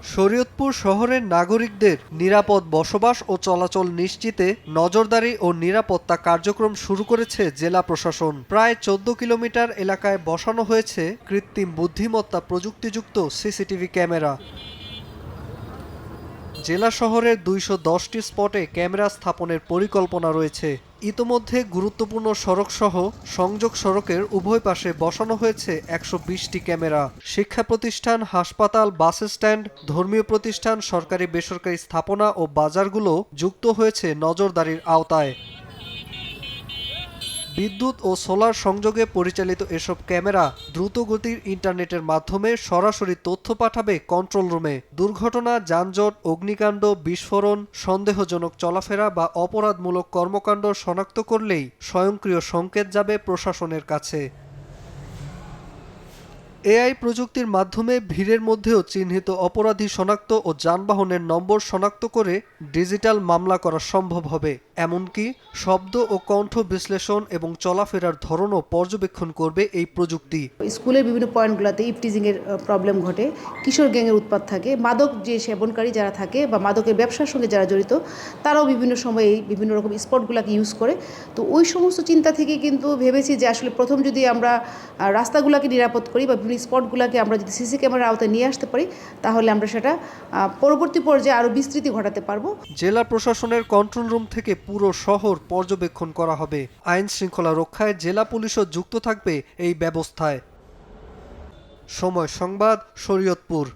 শরীয়তপুর শহরের নাগরিকদের নিরাপদ বসবাস ও চলাচল নিশ্চিতে নজরদারি ও নিরাপত্তা কার্যক্রম শুরু করেছে জেলা প্রশাসন। প্রায় ১৪ কিলোমিটার এলাকায় বসানো হয়েছে কৃত্রিম বুদ্ধিমত্তা প্রযুক্তিযুক্ত সিসিটিভি ক্যামেরা। জেলা শহরের ২১০টি স্পটে ক্যামেরা স্থাপনের পরিকল্পনা রয়েছে। ইতোমধ্যে গুরুত্বপূর্ণ সড়কসহ সংযোগ সড়কের উভয় পাশে বসানো হয়েছে ১২০টি ক্যামেরা। শিক্ষা প্রতিষ্ঠান, হাসপাতাল, বাস স্ট্যান্ড, ধর্মীয় প্রতিষ্ঠান, সরকারি বেসরকারি স্থাপনা ও বাজারগুলো যুক্ত হয়েছে নজরদারির আওতায়। বিদ্যুৎ ও সোলার সংযোগে পরিচালিত এসব ক্যামেরা দ্রুতগতির ইন্টারনেটের মাধ্যমে সরাসরি তথ্য পাঠাবে কন্ট্রোল রুমে। দুর্ঘটনা, যানজট, অগ্নিকাণ্ড, বিস্ফোরণ, সন্দেহজনক চলাফেরা বা অপরাধমূলক কর্মকাণ্ড শনাক্ত করলেই স্বয়ংক্রিয় সংকেত যাবে প্রশাসনের কাছে। এআই প্রযুক্তির মাধ্যমে ভিড়ের মধ্যেও চিহ্নিত অপরাধী শনাক্ত ও যানবাহনের নম্বর শনাক্ত করে ডিজিটাল মামলা করা সম্ভব হবে। এমনকি শব্দ ও কণ্ঠ বিশ্লেষণ এবং চলাফেরার ধরনও পর্যবেক্ষণ করবে এই প্রযুক্তি। স্কুলের বিভিন্ন পয়েন্টগুলোতে ইভটিজিংয়ের প্রবলেম ঘটে, কিশোর গ্যাংয়ের উৎপাত থাকে, মাদক যে সেবনকারী যারা থাকে বা মাদকের ব্যবসার সঙ্গে যারা জড়িত তারাও বিভিন্ন সময়ে বিভিন্ন রকম স্পটগুলোকে ইউজ করে। তো ওই সমস্ত চিন্তা থেকে কিন্তু ভেবেছি যে আসলে প্রথম যদি আমরা রাস্তাগুলোকে নিরাপদ করি বা বিভিন্ন স্পটগুলোকে আমরা যদি সিসি ক্যামেরার আওতায় নিয়ে আসতে পারি, তাহলে আমরা সেটা পরবর্তী পর্যায়ে আরও বিস্তৃতি ঘটাতে পারবো। জেলা প্রশাসনের কন্ট্রোল রুম থেকে পুরো শহর পর্যবেক্ষণ করা হবে। আইন শৃঙ্খলা রক্ষায় জেলা পুলিশও যুক্ত থাকবে এই ব্যবস্থায়। সময় সংবাদ, শরীয়তপুর।